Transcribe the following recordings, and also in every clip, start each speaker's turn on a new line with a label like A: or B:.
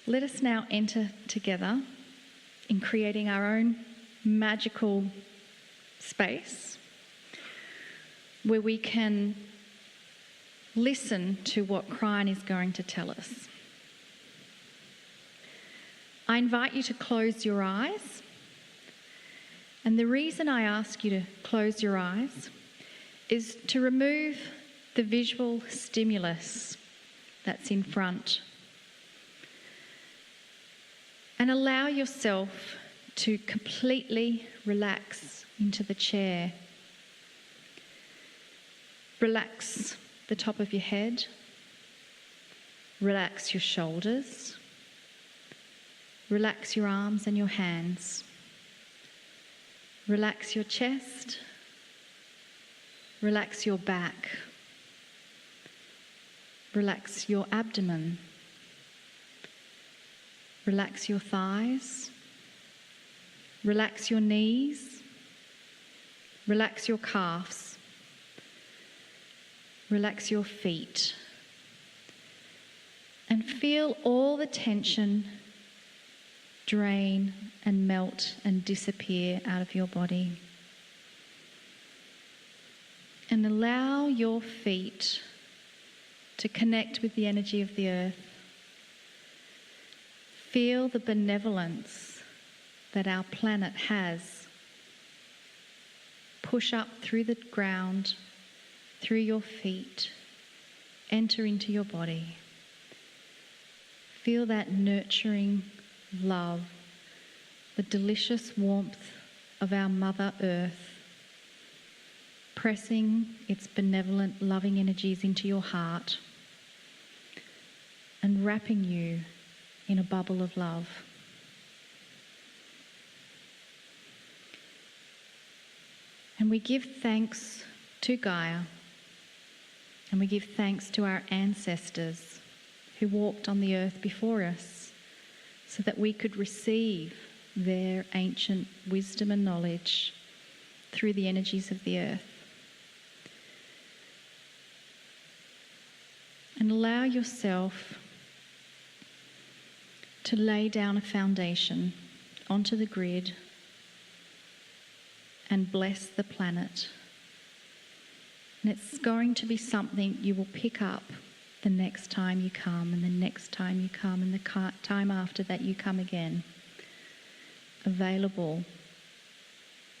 A: Let us now enter together in creating our own magical space where we can listen to what Kryon is going to tell us. I invite you to close your eyes. And the reason I ask you to close your eyes is to remove the visual stimulus that's in front and allow yourself to completely relax into the chair. Relax the top of your head. Relax your shoulders. Relax your arms and your hands. Relax your chest. Relax your back. Relax your abdomen. Relax your thighs. Relax your knees. Relax your calves. Relax your feet. And feel all the tension drain and melt and disappear out of your body. And allow your feet to connect with the energy of the earth. Feel the benevolence that our planet has. Push up through the ground, through your feet, enter into your body. Feel that nurturing love, the delicious warmth of our Mother Earth, pressing its benevolent, loving energies into your heart and wrapping you in a bubble of love. And we give thanks to Gaia, and we give thanks to our ancestors who walked on the earth before us so that we could receive their ancient wisdom and knowledge through the energies of the earth. And allow yourself to lay down a foundation onto the grid and bless the planet. And it's going to be something you will pick up the next time you come, and the next time you come, and the time after that you come again. Available,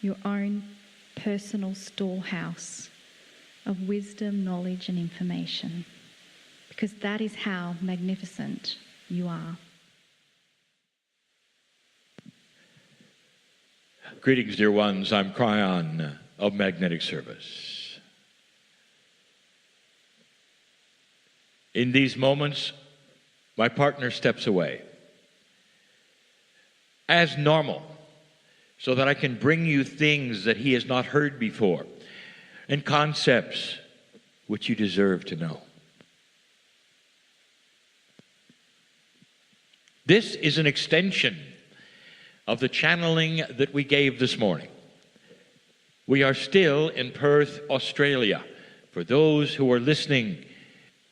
A: your own personal storehouse of wisdom, knowledge and information, because that is how magnificent you are.
B: Greetings, dear ones. I'm Kryon of Magnetic Service. In these moments, my partner steps away, as normal, so that I can bring you things that he has not heard before and concepts which you deserve to know. This is an extension of the channeling that we gave this morning. We are still in Perth, Australia, for those who are listening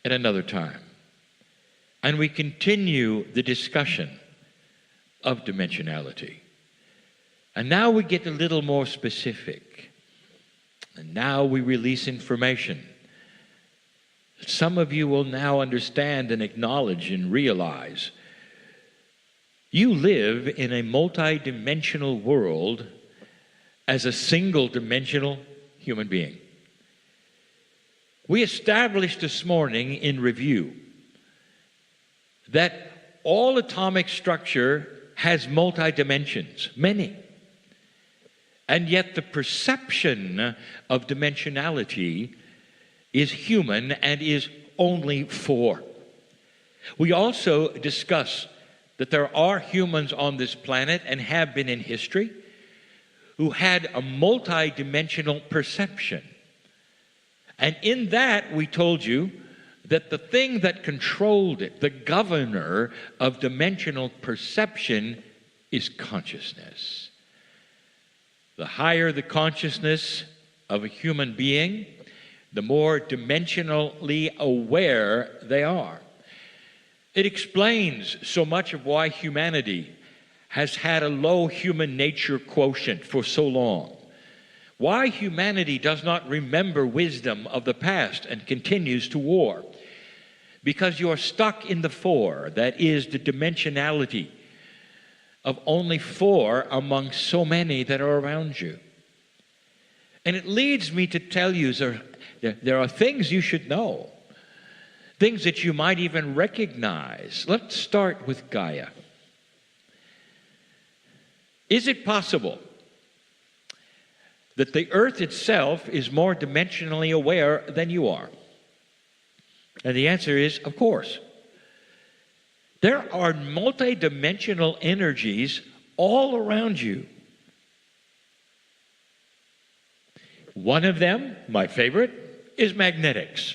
B: at another time. And we continue the discussion of dimensionality. And now we get a little more specific. And now we release information. Some of you will now understand and acknowledge and realize you live in a multi-dimensional world as a single-dimensional human being. We established this morning in review that all atomic structure has multi-dimensions, many. And yet the perception of dimensionality is human and is only 4. We also discuss that there are humans on this planet, and have been in history, who had a multi-dimensional perception. And in that, we told you that the thing that controlled it, the governor of dimensional perception, is consciousness. The higher the consciousness of a human being, the more dimensionally aware they are. It explains so much of why humanity has had a low human nature quotient for so long. Why humanity does not remember wisdom of the past and continues to war. Because you are stuck in the four, that is the dimensionality of only four among so many that are around you. And it leads me to tell you there are things you should know, things that you might even recognize. Let's start with Gaia. Is it possible that the earth itself is more dimensionally aware than you are? And the answer is, of course. There are multidimensional energies all around you. One of them, my favorite, is magnetics.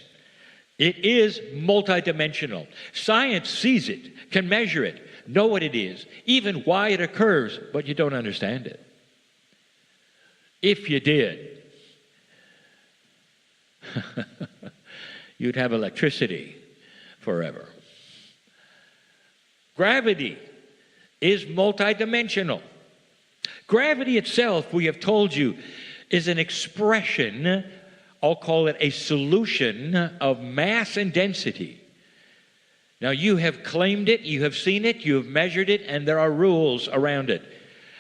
B: It is multidimensional. Science sees it, can measure it, know what it is, even why it occurs, but you don't understand it. If you did, you'd have electricity forever. Gravity is multidimensional. Gravity itself, we have told you, is an expression, I'll call it a solution of mass and density. Now, you have claimed it, you have seen it, you have measured it, and there are rules around it.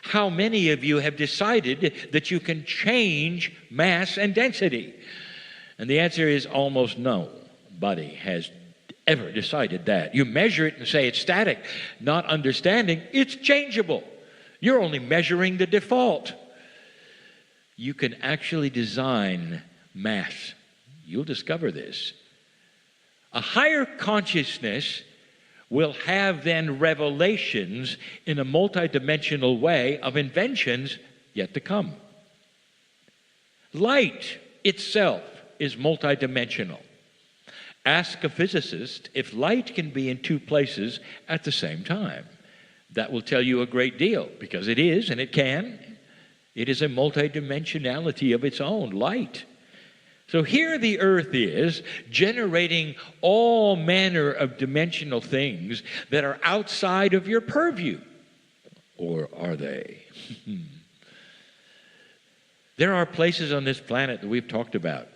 B: How many of you have decided that you can change mass and density? And the answer is almost nobody has ever decided that. You measure it and say it's static, not understanding it's changeable. You're only measuring the default. You can actually design mass. You'll discover this. A higher consciousness will have then revelations in a multidimensional way of inventions yet to come. Light itself is multidimensional. Ask a physicist if light can be in two places at the same time. That will tell you a great deal, because it is, and it can. It is a multidimensionality of its own, light. So here the earth is, generating all manner of dimensional things that are outside of your purview. Or are they? There are places on this planet that we've talked about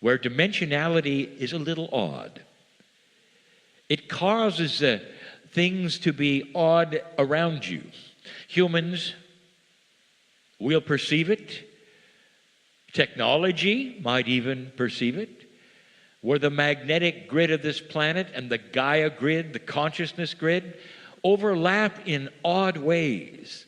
B: where dimensionality is a little odd. It causes things to be odd around you. Humans will perceive it. Technology might even perceive it. Where the magnetic grid of this planet and the Gaia grid, the consciousness grid, overlap in odd ways.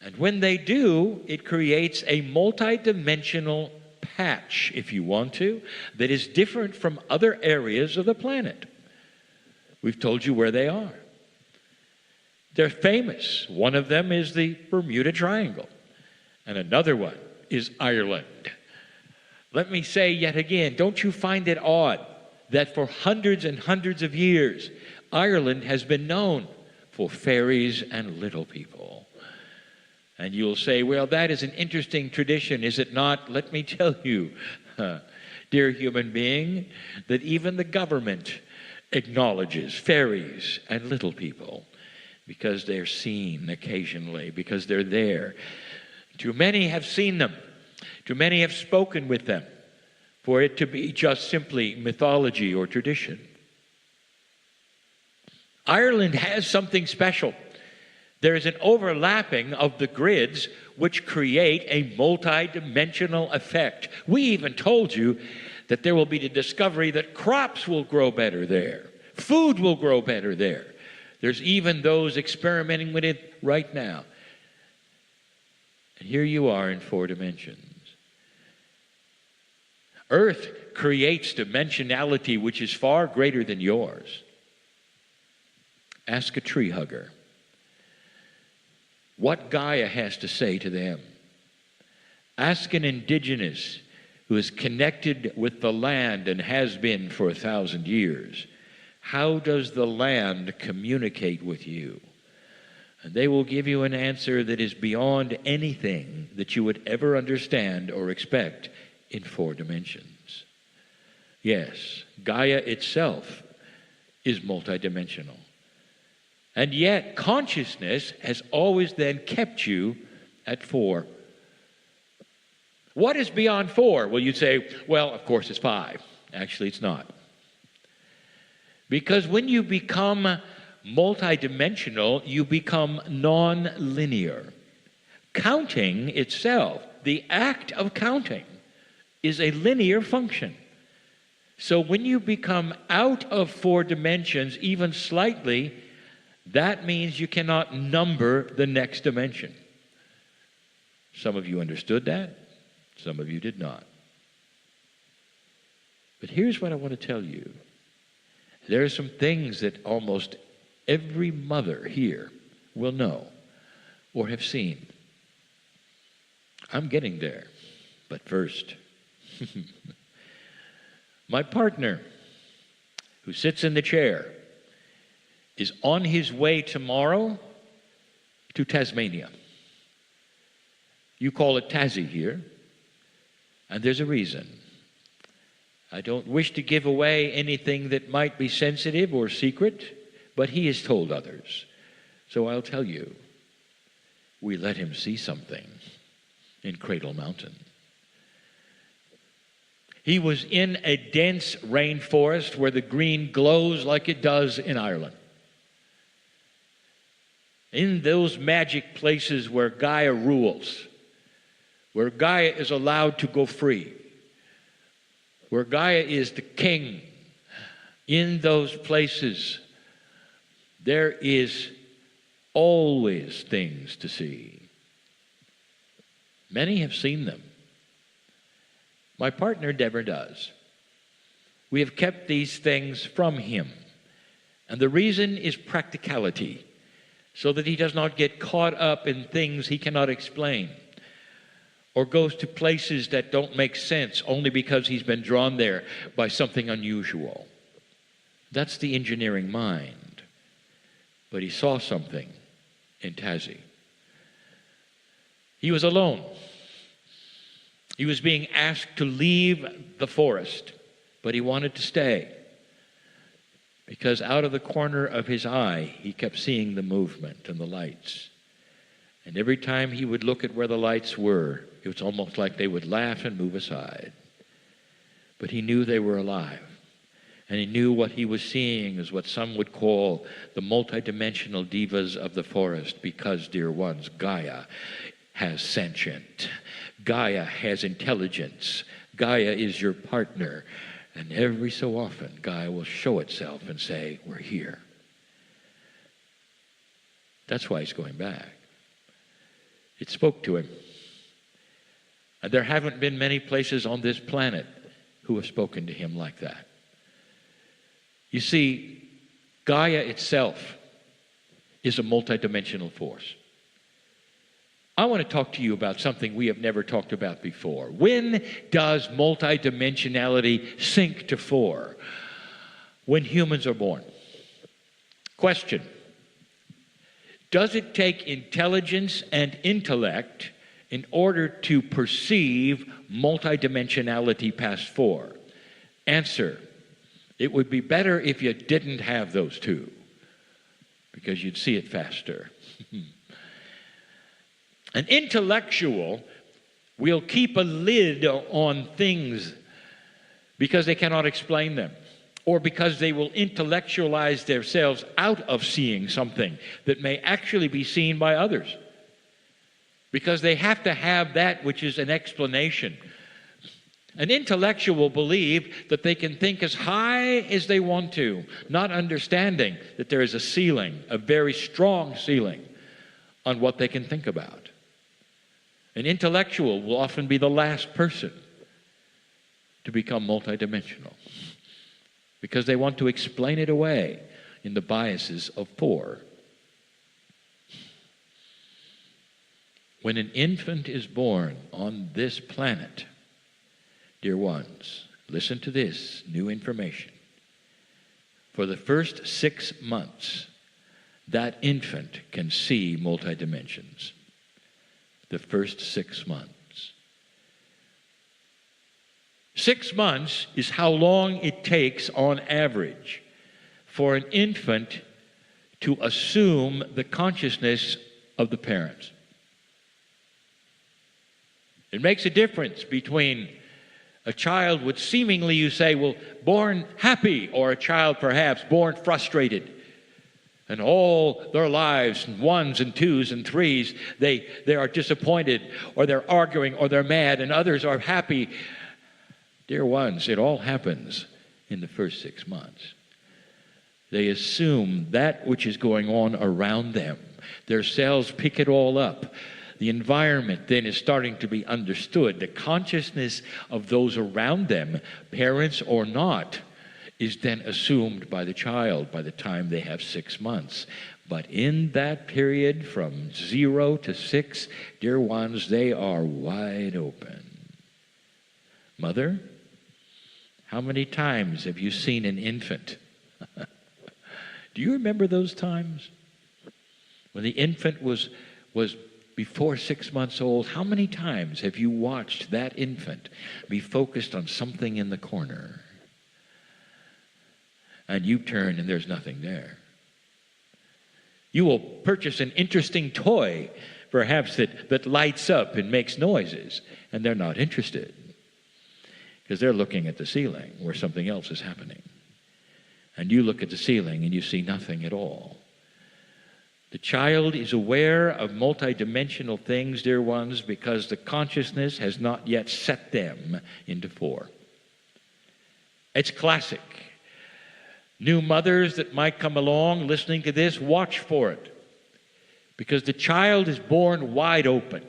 B: And when they do, it creates a multidimensional patch, if you want to, that is different from other areas of the planet. We've told you where they are. They're famous. One of them is the Bermuda Triangle, and another one is Ireland. Let me say yet again, don't you find it odd that for hundreds and hundreds of years, Ireland has been known for fairies and little people? And you'll say, well, that is an interesting tradition, is it not? Let me tell you, dear human being, that even the government acknowledges fairies and little people because they're seen occasionally, because they're there. Too many have seen them. Too many have spoken with them for it to be just simply mythology or tradition. Ireland has something special. There is an overlapping of the grids which create a multi-dimensional effect. We even told you that there will be the discovery that crops will grow better there. Food will grow better there. There's even those experimenting with it right now. And here you are in 4 dimensions. Earth creates dimensionality which is far greater than yours. Ask a tree hugger what Gaia has to say to them. Ask an indigenous who is connected with the land and has been for 1,000 years. How does the land communicate with you? And they will give you an answer that is beyond anything that you would ever understand or expect in 4 dimensions. Yes, Gaia itself is multidimensional. And yet, consciousness has always then kept you at 4. What is beyond 4? Well, you'd say, well, of course it's 5. Actually, it's not. Because when you become multidimensional, you become non-linear. Counting itself, the act of counting, is a linear function. So when you become out of 4 dimensions, even slightly, that means you cannot number the next dimension. Some of you understood that, some of you did not. But here's what I want to tell you. There are some things that almost every mother here will know or have seen. I'm getting there, but first, my partner, who sits in the chair, is on his way tomorrow to Tasmania. You call it Tassie here, and there's a reason. I don't wish to give away anything that might be sensitive or secret, but he has told others. So I'll tell you, we let him see something in Cradle Mountain. He was in a dense rainforest where the green glows like it does in Ireland. In those magic places where Gaia rules, where Gaia is allowed to go free, where Gaia is the king, in those places, there is always things to see. Many have seen them. My partner never does. We have kept these things from him. And the reason is practicality, so that he does not get caught up in things he cannot explain, or goes to places that don't make sense only because he's been drawn there by something unusual. That's the engineering mind. But he saw something in Tassie. He was alone. He was being asked to leave the forest, but he wanted to stay, because out of the corner of his eye, he kept seeing the movement and the lights. And every time he would look at where the lights were, it was almost like they would laugh and move aside. But he knew they were alive. And he knew what he was seeing is what some would call the multidimensional divas of the forest, because, dear ones, Gaia has sentient. Gaia has intelligence. Gaia is your partner. And every so often, Gaia will show itself and say, we're here. That's why he's going back. It spoke to him. And there haven't been many places on this planet who have spoken to him like that. You see, Gaia itself is a multidimensional force. I want to talk to you about something we have never talked about before. When does multidimensionality sink to 4? When humans are born. Question: does it take intelligence and intellect in order to perceive multidimensionality past 4? Answer: it would be better if you didn't have those two, because you'd see it faster. An intellectual will keep a lid on things because they cannot explain them, or because they will intellectualize themselves out of seeing something that may actually be seen by others, because they have to have that which is an explanation. An intellectual will believe that they can think as high as they want to, not understanding that there is a ceiling, a very strong ceiling, on what they can think about. An intellectual will often be the last person to become multidimensional, because they want to explain it away in the biases of 4. When an infant is born on this planet, dear ones, listen to this new information. For the first 6 months, that infant can see multidimensions. The first 6 months. 6 months is how long it takes on average for an infant to assume the consciousness of the parents. It makes a difference between a child would seemingly, you say, well, born happy, or a child perhaps born frustrated. And all their lives, ones and twos and threes, they are disappointed, or they're arguing, or they're mad, and others are happy. Dear ones, it all happens in the first 6 months. They assume that which is going on around them. Their cells pick it all up. The environment then is starting to be understood. The consciousness of those around them, parents or not, is then assumed by the child by the time they have 6 months. But in that period from 0 to 6, dear ones, they are wide open. Mother, how many times have you seen an infant? Do you remember those times? When the infant was before 6 months old, how many times have you watched that infant be focused on something in the corner? And you turn and there's nothing there. You will purchase an interesting toy, perhaps that lights up and makes noises, and they're not interested because they're looking at the ceiling where something else is happening. And you look at the ceiling and you see nothing at all. The child is aware of multidimensional things, dear ones, because the consciousness has not yet set them into 4. It's classic. New mothers that might come along listening to this, watch for it. Because the child is born wide open.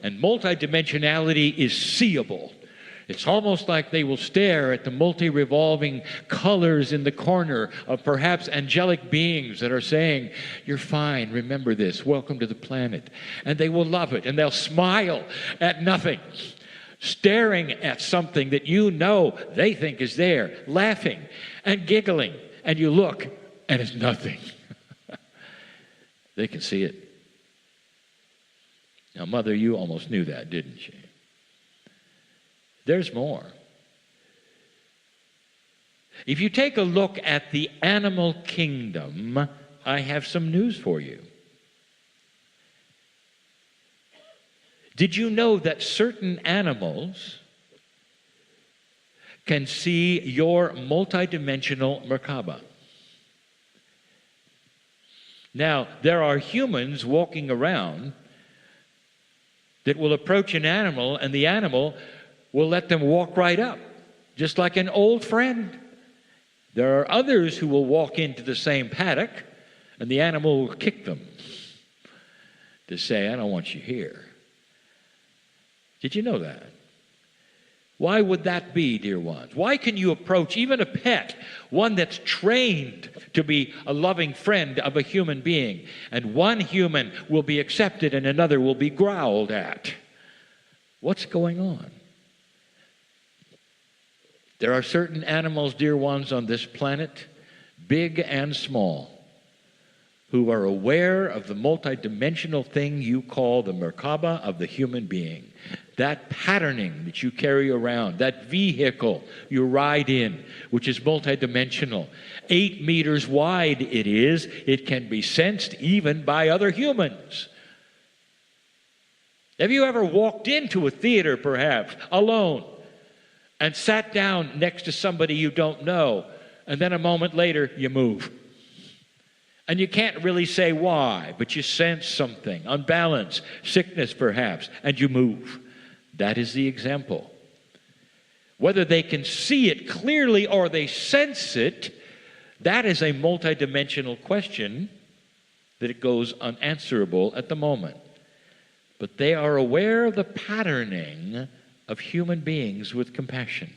B: And multidimensionality is seeable. It's almost like they will stare at the multi-revolving colors in the corner of perhaps angelic beings that are saying, you're fine, remember this, welcome to the planet. And they will love it, and they'll smile at nothing, staring at something that you know they think is there, laughing and giggling, and you look, and it's nothing. They can see it. Now, Mother, you almost knew that, didn't you? There's more. If you take a look at the animal kingdom, I have some news for you. Did you know that certain animals can see your multidimensional Merkaba? Now, there are humans walking around that will approach an animal, and the animal will let them walk right up, just like an old friend. There are others who will walk into the same paddock, and the animal will kick them to say, I don't want you here. Did you know that? Why would that be, dear ones? Why can you approach even a pet, one that's trained to be a loving friend of a human being, and one human will be accepted and another will be growled at? What's going on? There are certain animals, dear ones, on this planet, big and small, who are aware of the multidimensional thing you call the Merkaba of the human being. That patterning that you carry around, that vehicle you ride in, which is multidimensional. 8 meters wide it is. It can be sensed even by other humans. Have you ever walked into a theater, perhaps, alone, and sat down next to somebody you don't know, and then a moment later you move? And you can't really say why, but you sense something, unbalance, sickness perhaps, and you move. That is the example. Whether they can see it clearly or they sense it, that is a multidimensional question that it goes unanswerable at the moment. But they are aware of the patterning of human beings with compassion.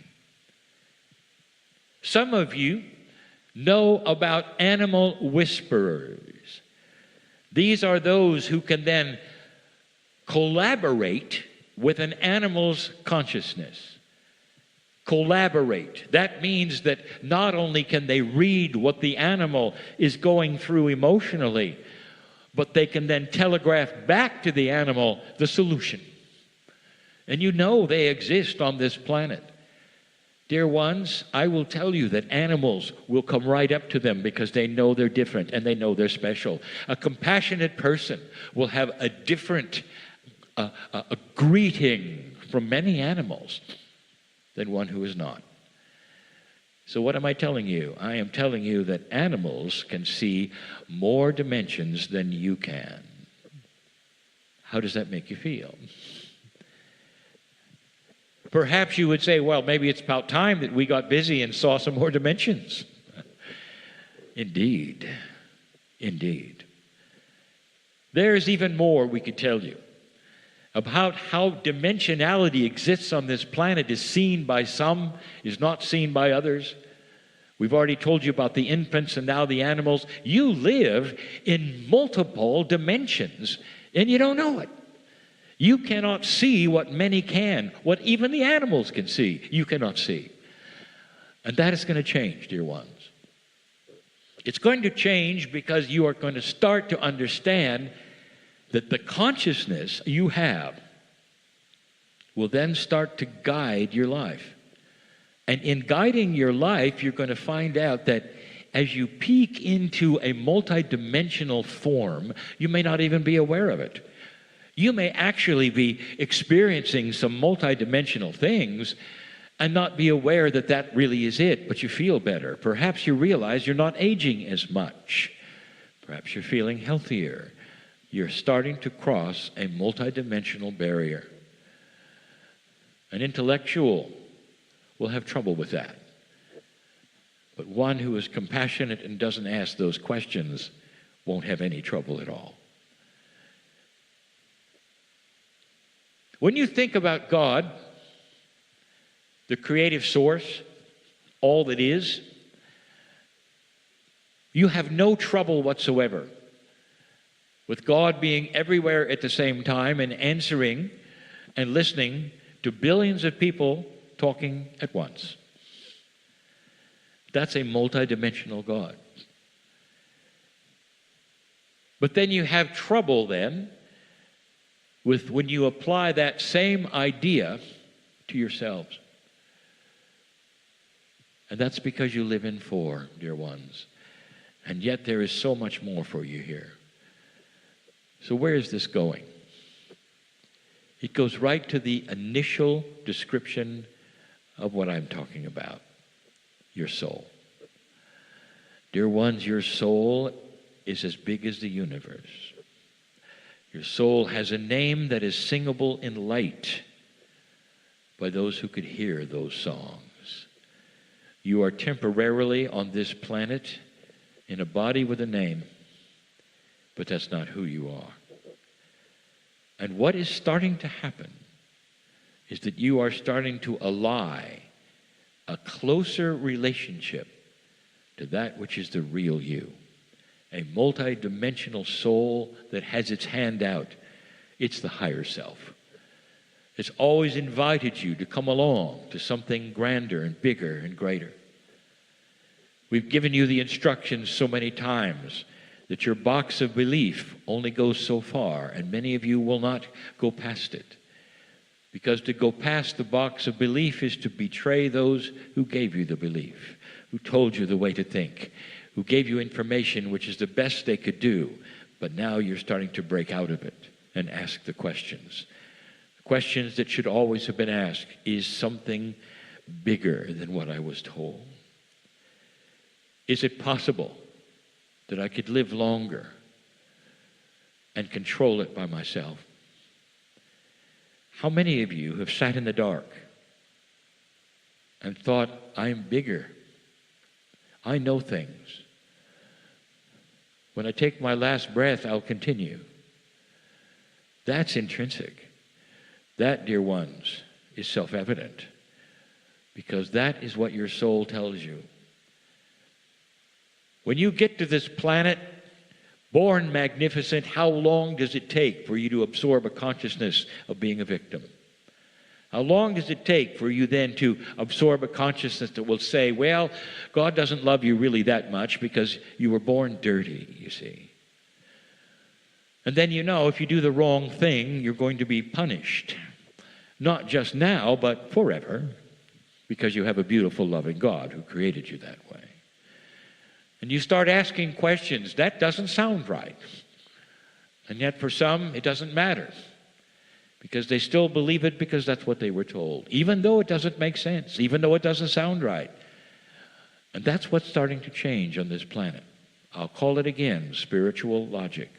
B: Some of you know about animal whisperers. These are those who can then collaborate with an animal's consciousness. Collaborate. That means that not only can they read what the animal is going through emotionally, but they can then telegraph back to the animal the solution. And you know they exist on this planet. Dear ones, I will tell you that animals will come right up to them because they know they're different and they know they're special. A compassionate person will have a different a greeting from many animals than one who is not. So what am I telling you? I am telling you that animals can see more dimensions than you can. How does that make you feel? Perhaps you would say, well, maybe it's about time that we got busy and saw some more dimensions. Indeed. Indeed. There's even more we could tell you about how dimensionality exists on this planet, is seen by some, is not seen by others. We've already told you about the infants and now the animals. You live in multiple dimensions and you don't know it. You cannot see what many can, what even the animals can see, you cannot see. And that is going to change, dear ones. It's going to change because you are going to start to understand that the consciousness you have will then start to guide your life. And in guiding your life, you're going to find out that as you peek into a multidimensional form, you may not even be aware of it. You may actually be experiencing some multidimensional things and not be aware that that really is it, but you feel better. Perhaps you realize you're not aging as much. Perhaps you're feeling healthier. You're starting to cross a multidimensional barrier. An intellectual will have trouble with that. But one who is compassionate and doesn't ask those questions won't have any trouble at all. When you think about God, the creative source, all that is, you have no trouble whatsoever with God being everywhere at the same time and answering and listening to billions of people talking at once. That's a multidimensional God. But then you have trouble then with when you apply that same idea to yourselves. And that's because you live in 4, dear ones. And yet there is so much more for you here. So where is this going? It goes right to the initial description of what I'm talking about. Your soul. Dear ones, your soul is as big as the universe. Your soul has a name that is singable in light by those who could hear those songs. You are temporarily on this planet in a body with a name, but that's not who you are. And what is starting to happen is that you are starting to ally a closer relationship to that which is the real you. A multidimensional soul that has its hand out. It's the higher self. It's always invited you to come along to something grander and bigger and greater. We've given you the instructions so many times that your box of belief only goes so far, and many of you will not go past it. Because to go past the box of belief is to betray those who gave you the belief, who told you the way to think, who gave you information which is the best they could do, but now you're starting to break out of it and ask the questions. The questions that should always have been asked: is something bigger than what I was told? Is it possible that I could live longer and control it by myself? How many of you have sat in the dark and thought, I'm bigger, I know things. When I take my last breath, I'll continue. That's intrinsic. That, dear ones, is self-evident, because that is what your soul tells you. When you get to this planet, born magnificent, how long does it take for you to absorb a consciousness of being a victim? How long does it take for you then to absorb a consciousness that will say, well, God doesn't love you really that much because you were born dirty, you see. And then you know if you do the wrong thing, you're going to be punished. Not just now, but forever. because you have a beautiful, loving God who created you that way. And you start asking questions, that doesn't sound right. And yet for some, it doesn't matter, because they still believe it because that's what they were told, even though it doesn't make sense, even though it doesn't sound right. And that's what's starting to change on this planet. I'll call it again, spiritual logic.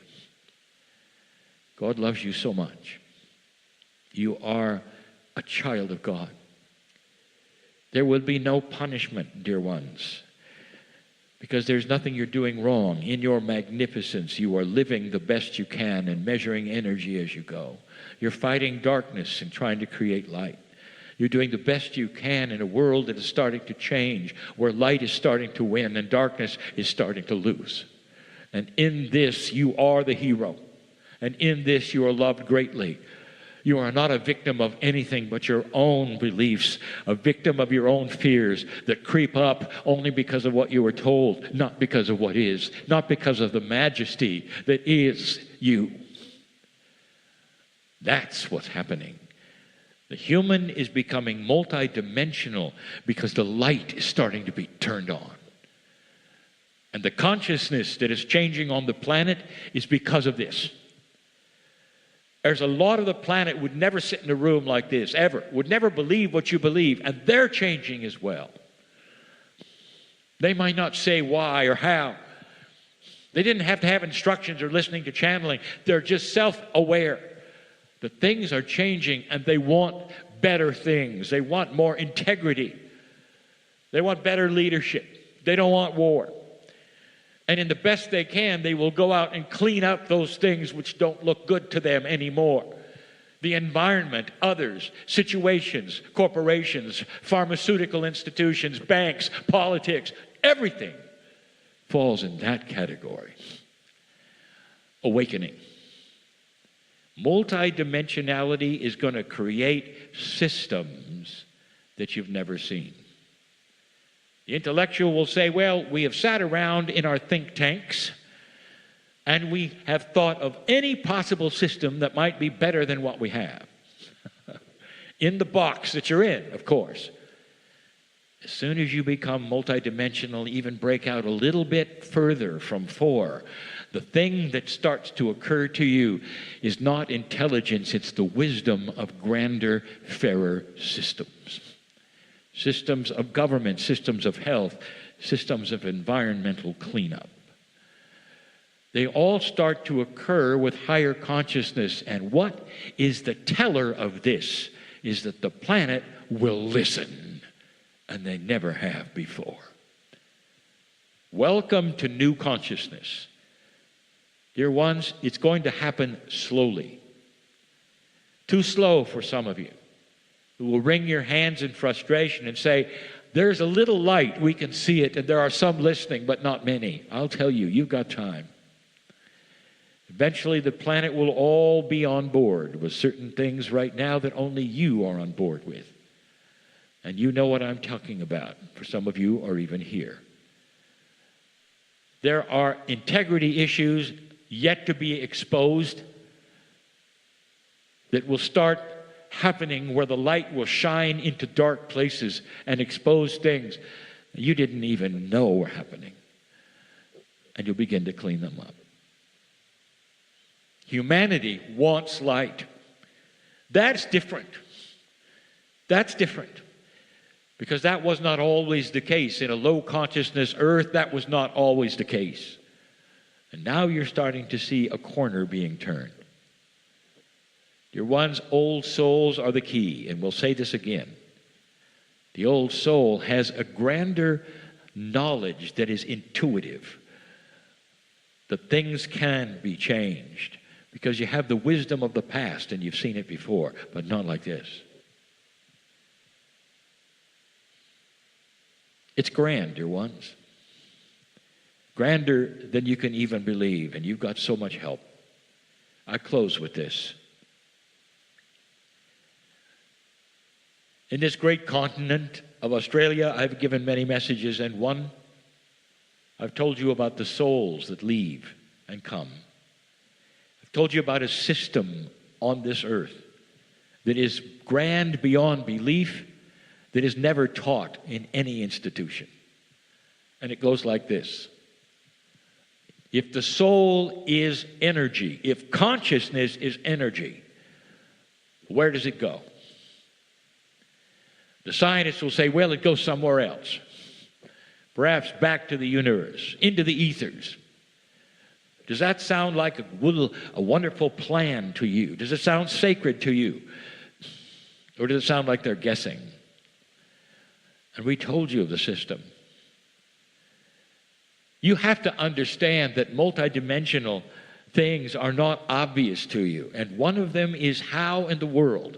B: God loves you so much. You are a child of God. There will be no punishment, dear ones, because there's nothing you're doing wrong. In your magnificence, you are living the best you can and measuring energy as you go. You're fighting darkness and trying to create light. You're doing the best you can in a world that is starting to change, where light is starting to win and darkness is starting to lose. And in this, you are the hero. And in this, you are loved greatly. You are not a victim of anything but your own beliefs, a victim of your own fears that creep up only because of what you were told, not because of what is, not because of the majesty that is you. That's what's happening. The human is becoming multidimensional because the light is starting to be turned on. And the consciousness that is changing on the planet is because of this. There's a lot of the planet would never sit in a room like this, ever. Would never believe what you believe, and they're changing as well. They might not say why or how. They didn't have to have instructions or listening to channeling. They're just self-aware that things are changing, and they want better things. They want more integrity. They want better leadership. They don't want war. And in the best they can, they will go out and clean up those things which don't look good to them anymore. The environment, others, situations, corporations, pharmaceutical institutions, banks, politics, everything falls in that category. Awakening. Multidimensionality is going to create systems that you've never seen. The intellectual will say, well, we have sat around in our think tanks and we have thought of any possible system that might be better than what we have. In the box that you're in, of course. As soon as you become multidimensional, even break out a little bit further from 4, the thing that starts to occur to you is not intelligence, it's the wisdom of grander, fairer systems. Systems of government, systems of health, systems of environmental cleanup. They all start to occur with higher consciousness. And what is the teller of this is that the planet will listen, and they never have before. Welcome to new consciousness. Dear ones, it's going to happen slowly. Too slow for some of you, who will wring your hands in frustration and say, there's a little light, we can see it, and there are some listening, but not many. I'll tell you, you've got time. Eventually, the planet will all be on board with certain things right now that only you are on board with. And you know what I'm talking about, for some of you are even here. There are integrity issues yet to be exposed that will start happening, where the light will shine into dark places and expose things you didn't even know were happening. And you'll begin to clean them up. Humanity wants light. That's different. That's different. Because that was not always the case. In a low consciousness earth, that was not always the case. And now you're starting to see a corner being turned. Dear ones, old souls are the key, and we'll say this again. The old soul has a grander knowledge that is intuitive, that things can be changed, because you have the wisdom of the past and you've seen it before, but not like this. It's grand, dear ones. Grander than you can even believe, and you've got so much help. I close with this. In this great continent of Australia, I've given many messages, and one, I've told you about the souls that leave and come. I've told you about a system on this earth that is grand beyond belief that is never taught in any institution. And it goes like this. If the soul is energy, if consciousness is energy, where does it go? The scientists will say, well, it goes somewhere else. Perhaps back to the universe, into the ethers. Does that sound like a wonderful plan to you? Does it sound sacred to you? Or does it sound like they're guessing? And we told you of the system. You have to understand that multidimensional things are not obvious to you. And one of them is how in the world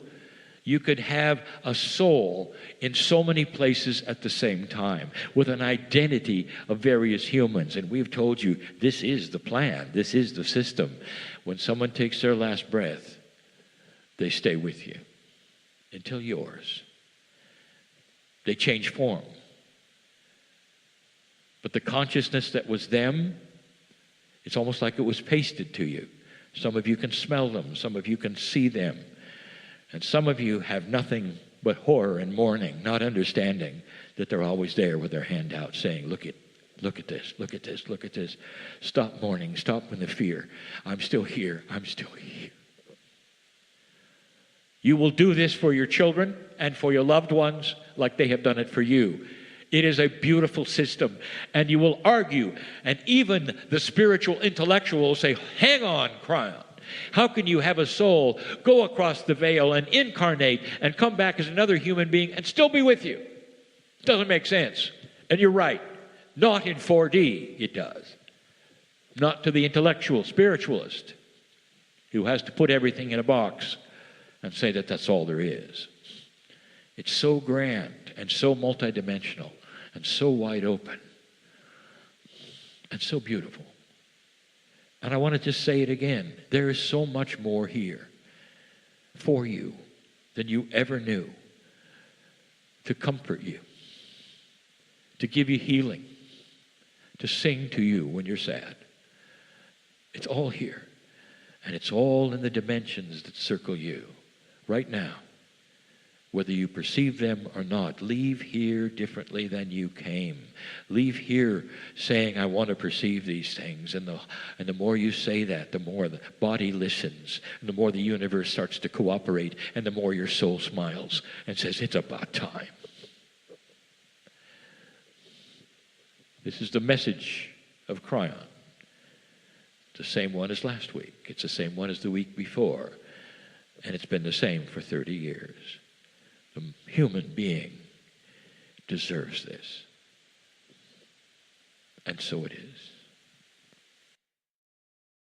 B: you could have a soul in so many places at the same time with an identity of various humans. And we've told you this is the plan. This is the system. When someone takes their last breath, they stay with you until yours. They change form. But the consciousness that was them, it's almost like it was pasted to you. Some of you can smell them. Some of you can see them. And some of you have nothing but horror and mourning, not understanding that they're always there with their hand out saying, look at this, look at this, look at this. Stop mourning, stop with the fear. I'm still here, I'm still here. You will do this for your children and for your loved ones like they have done it for you. It is a beautiful system. And you will argue, and even the spiritual intellectual will say, hang on, Kryon. How can you have a soul go across the veil and incarnate and come back as another human being and still be with you? It doesn't make sense. And you're right. Not in 4D, it does. Not to the intellectual spiritualist who has to put everything in a box and say that that's all there is. It's so grand and so multidimensional and so wide open and so beautiful. And I want to just say it again. There is so much more here for you than you ever knew, to comfort you, to give you healing, to sing to you when you're sad. It's all here. And it's all in the dimensions that circle you right now. Whether you perceive them or not, leave here differently than you came. Leave here saying, I want to perceive these things. And the more you say that, the more the body listens. And the more the universe starts to cooperate. And the more your soul smiles and says, it's about time. This is the message of Kryon. It's the same one as last week. It's the same one as the week before. And it's been the same for 30 years. The human being deserves this. And so it is.